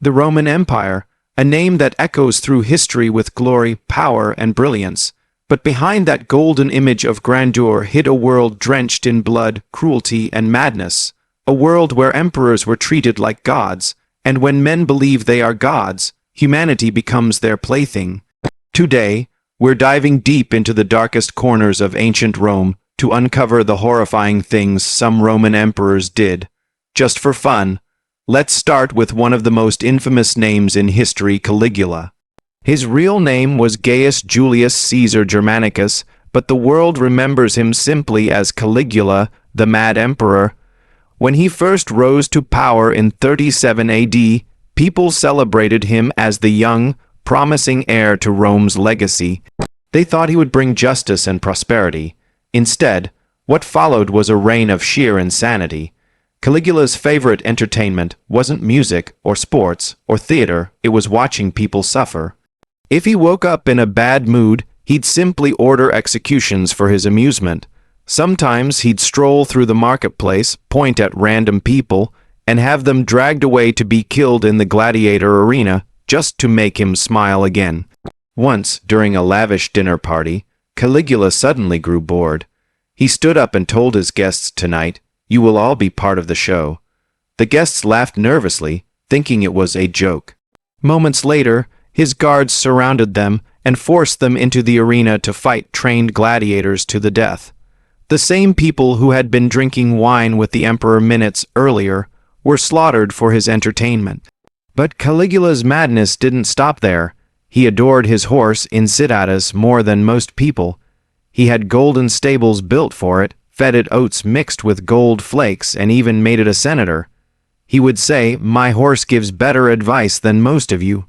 The Roman Empire, a name that echoes through history with glory, power, and brilliance. But behind that golden image of grandeur hid a world drenched in blood, cruelty, and madness. A world where emperors were treated like gods, and when men believe they are gods, humanity becomes their plaything. Today, we're diving deep into the darkest corners of ancient Rome to uncover the horrifying things some Roman emperors did. Just for fun, let's start with one of the most infamous names in history, Caligula. His real name was Gaius Julius Caesar Germanicus, but the world remembers him simply as Caligula, the Mad Emperor. When he first rose to power in 37 AD, people celebrated him as the young, promising heir to Rome's legacy. They thought he would bring justice and prosperity. Instead, what followed was a reign of sheer insanity. Caligula's favorite entertainment wasn't music or sports or theater, it was watching people suffer. If he woke up in a bad mood, he'd simply order executions for his amusement. Sometimes he'd stroll through the marketplace, point at random people, and have them dragged away to be killed in the gladiator arena just to make him smile again. Once, during a lavish dinner party, Caligula suddenly grew bored. He stood up and told his guests, "Tonight, you will all be part of the show." The guests laughed nervously, thinking it was a joke. Moments later, his guards surrounded them and forced them into the arena to fight trained gladiators to the death. The same people who had been drinking wine with the emperor minutes earlier were slaughtered for his entertainment. But Caligula's madness didn't stop there. He adored his horse Incitatus more than most people. He had golden stables built for it, fed it oats mixed with gold flakes, and even made it a senator. He would say, "My horse gives better advice than most of you."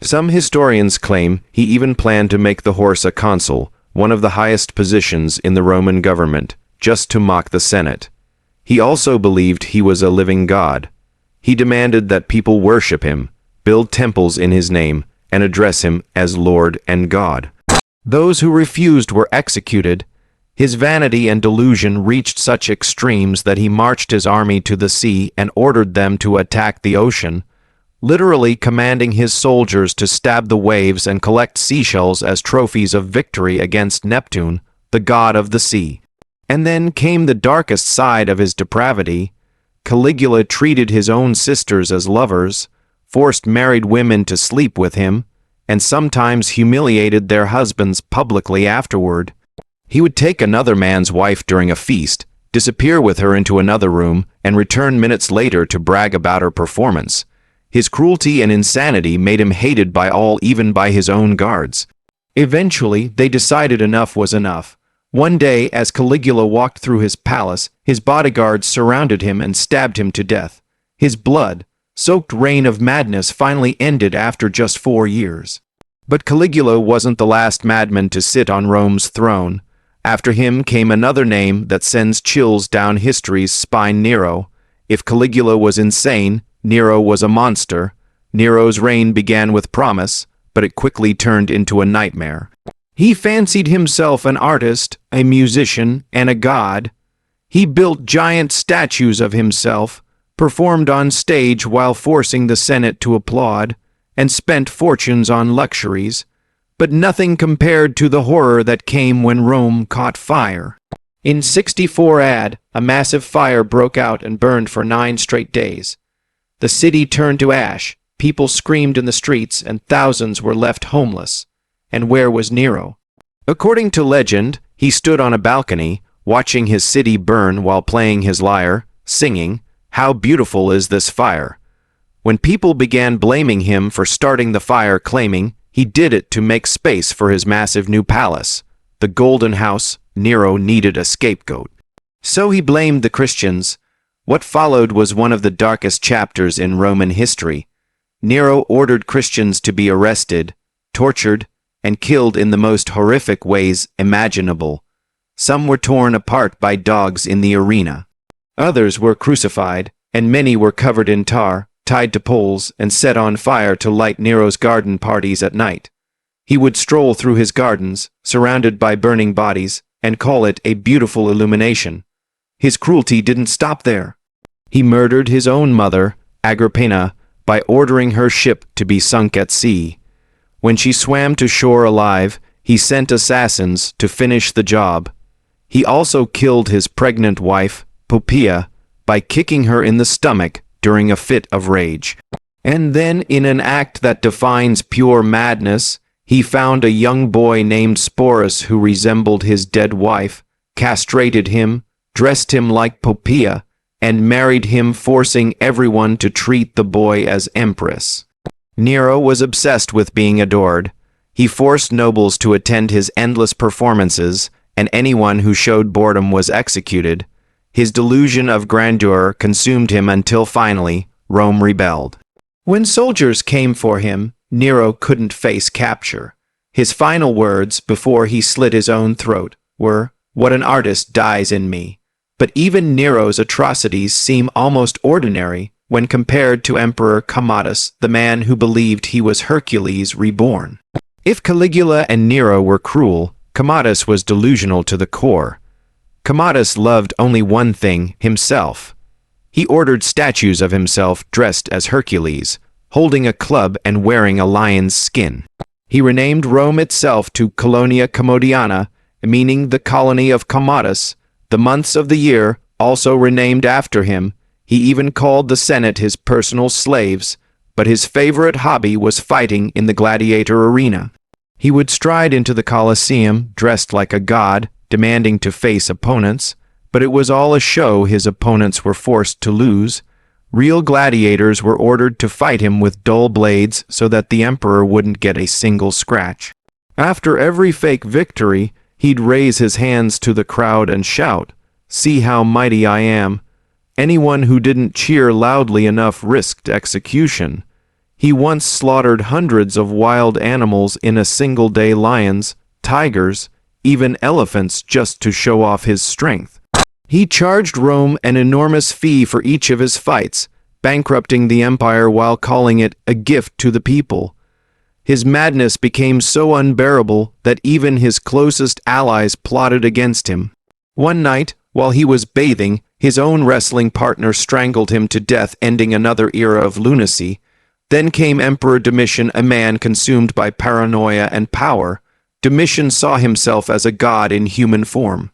Some historians claim he even planned to make the horse a consul, one of the highest positions in the Roman government, just to mock the Senate. He also believed he was a living god. He demanded that people worship him, build temples in his name, and address him as Lord and God. Those who refused were executed. His vanity and delusion reached such extremes that he marched his army to the sea and ordered them to attack the ocean, literally commanding his soldiers to stab the waves and collect seashells as trophies of victory against Neptune, the god of the sea. And then came the darkest side of his depravity. Caligula treated his own sisters as lovers, forced married women to sleep with him, and sometimes humiliated their husbands publicly afterward. He would take another man's wife during a feast, disappear with her into another room, and return minutes later to brag about her performance. His cruelty and insanity made him hated by all, even by his own guards. Eventually, they decided enough was enough. One day, as Caligula walked through his palace, his bodyguards surrounded him and stabbed him to death. His blood-soaked reign of madness finally ended after just 4 years. But Caligula wasn't the last madman to sit on Rome's throne. After him came another name that sends chills down history's spine: Nero. If Caligula was insane, Nero was a monster. Nero's reign began with promise, but it quickly turned into a nightmare. He fancied himself an artist, a musician, and a god. He built giant statues of himself, performed on stage while forcing the Senate to applaud, and spent fortunes on luxuries, but nothing compared to the horror that came when Rome caught fire. In 64 AD, a massive fire broke out and burned for 9 straight days. The city turned to ash, people screamed in the streets, and thousands were left homeless. And where was Nero? According to legend, he stood on a balcony, watching his city burn while playing his lyre, singing, "How beautiful is this fire." When people began blaming him for starting the fire, claiming he did it to make space for his massive new palace, the Golden House, Nero needed a scapegoat. So he blamed the Christians. What followed was one of the darkest chapters in Roman history. Nero ordered Christians to be arrested, tortured, and killed in the most horrific ways imaginable. Some were torn apart by dogs in the arena. Others were crucified, and many were covered in tar, tied to poles, and set on fire to light Nero's garden parties at night. He would stroll through his gardens, surrounded by burning bodies, and call it a beautiful illumination. His cruelty didn't stop there. He murdered his own mother, Agrippina, by ordering her ship to be sunk at sea. When she swam to shore alive, he sent assassins to finish the job. He also killed his pregnant wife, Poppaea, by kicking her in the stomach during a fit of rage. And then, in an act that defines pure madness, he found a young boy named Sporus who resembled his dead wife, castrated him, dressed him like Poppaea, and married him, forcing everyone to treat the boy as empress. Nero was obsessed with being adored. He forced nobles to attend his endless performances, and anyone who showed boredom was executed. His delusion of grandeur consumed him until finally, Rome rebelled. When soldiers came for him, Nero couldn't face capture. His final words, before he slit his own throat, were, "What an artist dies in me." But even Nero's atrocities seem almost ordinary when compared to Emperor Commodus, the man who believed he was Hercules reborn. If Caligula and Nero were cruel, Commodus was delusional to the core. Commodus loved only one thing, himself. He ordered statues of himself dressed as Hercules, holding a club and wearing a lion's skin. He renamed Rome itself to Colonia Commodiana, meaning the colony of Commodus. The months of the year, also renamed after him. He even called the Senate his personal slaves, but his favorite hobby was fighting in the gladiator arena. He would stride into the Colosseum, dressed like a god, demanding to face opponents, but it was all a show. His opponents were forced to lose. Real gladiators were ordered to fight him with dull blades so that the emperor wouldn't get a single scratch. After every fake victory, he'd raise his hands to the crowd and shout, "See how mighty I am." Anyone who didn't cheer loudly enough risked execution. He once slaughtered hundreds of wild animals in a single day: lions, tigers, even elephants, just to show off his strength. He charged Rome an enormous fee for each of his fights, bankrupting the empire while calling it a gift to the people. His madness became so unbearable that even his closest allies plotted against him. One night, while he was bathing, his own wrestling partner strangled him to death, ending another era of lunacy. Then came Emperor Domitian, a man consumed by paranoia and power. Domitian saw himself as a god in human form.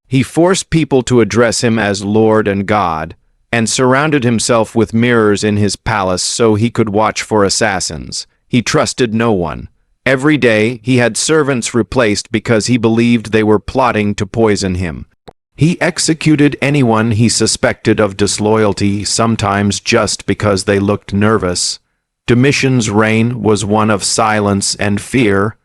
He forced people to address him as Lord and God, and surrounded himself with mirrors in his palace so he could watch for assassins. He trusted no one. Every day, he had servants replaced because he believed they were plotting to poison him. He executed anyone he suspected of disloyalty, sometimes just because they looked nervous. Domitian's reign was one of silence and fear.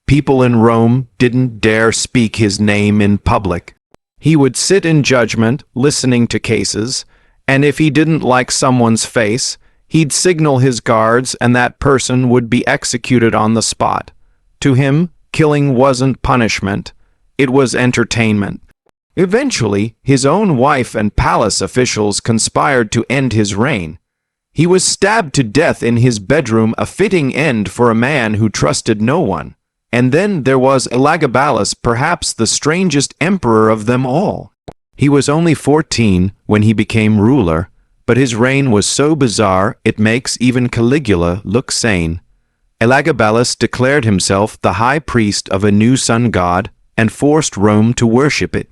People in Rome didn't dare speak his name in public. He would sit in judgment, listening to cases, and if he didn't like someone's face, he'd signal his guards and that person would be executed on the spot. To him, killing wasn't punishment, it was entertainment. Eventually, his own wife and palace officials conspired to end his reign. He was stabbed to death in his bedroom, a fitting end for a man who trusted no one. And then there was Elagabalus, perhaps the strangest emperor of them all. He was only 14 when he became ruler, but his reign was so bizarre it makes even Caligula look sane. Elagabalus declared himself the high priest of a new sun god and forced Rome to worship it.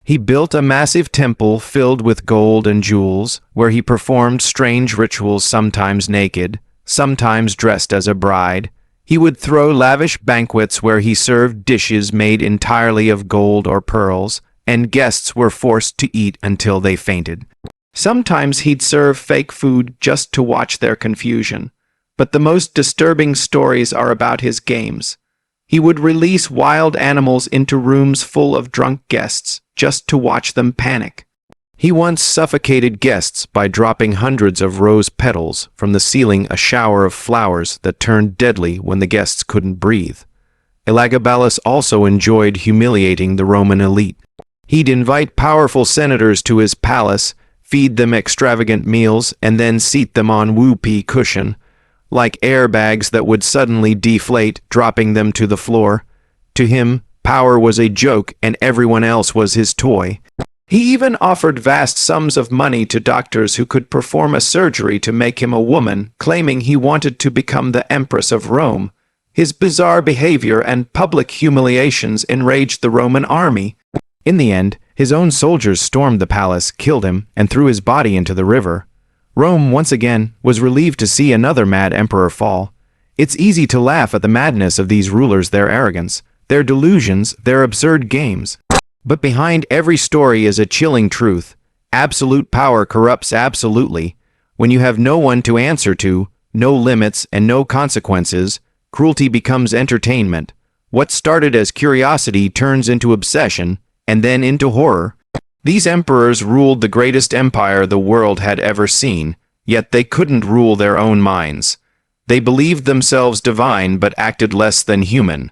He built a massive temple filled with gold and jewels, where he performed strange rituals, sometimes naked, sometimes dressed as a bride. He would throw lavish banquets where he served dishes made entirely of gold or pearls, and guests were forced to eat until they fainted. Sometimes he'd serve fake food just to watch their confusion. But the most disturbing stories are about his games. He would release wild animals into rooms full of drunk guests, just to watch them panic. He once suffocated guests by dropping hundreds of rose petals from the ceiling, a shower of flowers that turned deadly when the guests couldn't breathe. Elagabalus also enjoyed humiliating the Roman elite. He'd invite powerful senators to his palace, feed them extravagant meals, and then seat them on whoopee cushion, like airbags that would suddenly deflate, dropping them to the floor. To him, power was a joke and everyone else was his toy. He even offered vast sums of money to doctors who could perform a surgery to make him a woman, claiming he wanted to become the Empress of Rome. His bizarre behavior and public humiliations enraged the Roman army. In the end, his own soldiers stormed the palace, killed him, and threw his body into the river. Rome, once again, was relieved to see another mad emperor fall. It's easy to laugh at the madness of these rulers, their arrogance, their delusions, their absurd games. But behind every story is a chilling truth. Absolute power corrupts absolutely. When you have no one to answer to, no limits and no consequences, cruelty becomes entertainment. What started as curiosity turns into obsession, and then into horror. These emperors ruled the greatest empire the world had ever seen, yet they couldn't rule their own minds. They believed themselves divine but acted less than human.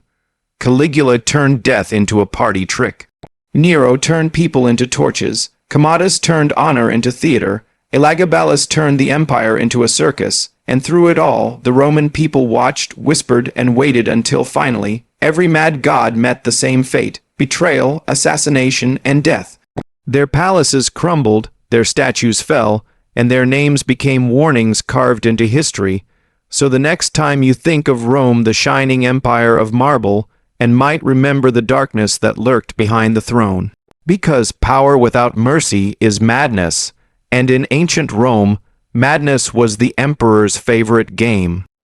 Caligula turned death into a party trick. Nero turned people into torches. Commodus turned honor into theater. Elagabalus turned the empire into a circus. And through it all, the Roman people watched, whispered, and waited until finally, every mad god met the same fate: betrayal, assassination, and death. Their palaces crumbled, their statues fell, and their names became warnings carved into history. So the next time you think of Rome, the shining empire of marble, and might remember the darkness that lurked behind the throne. Because power without mercy is madness, and in ancient Rome, madness was the emperor's favorite game.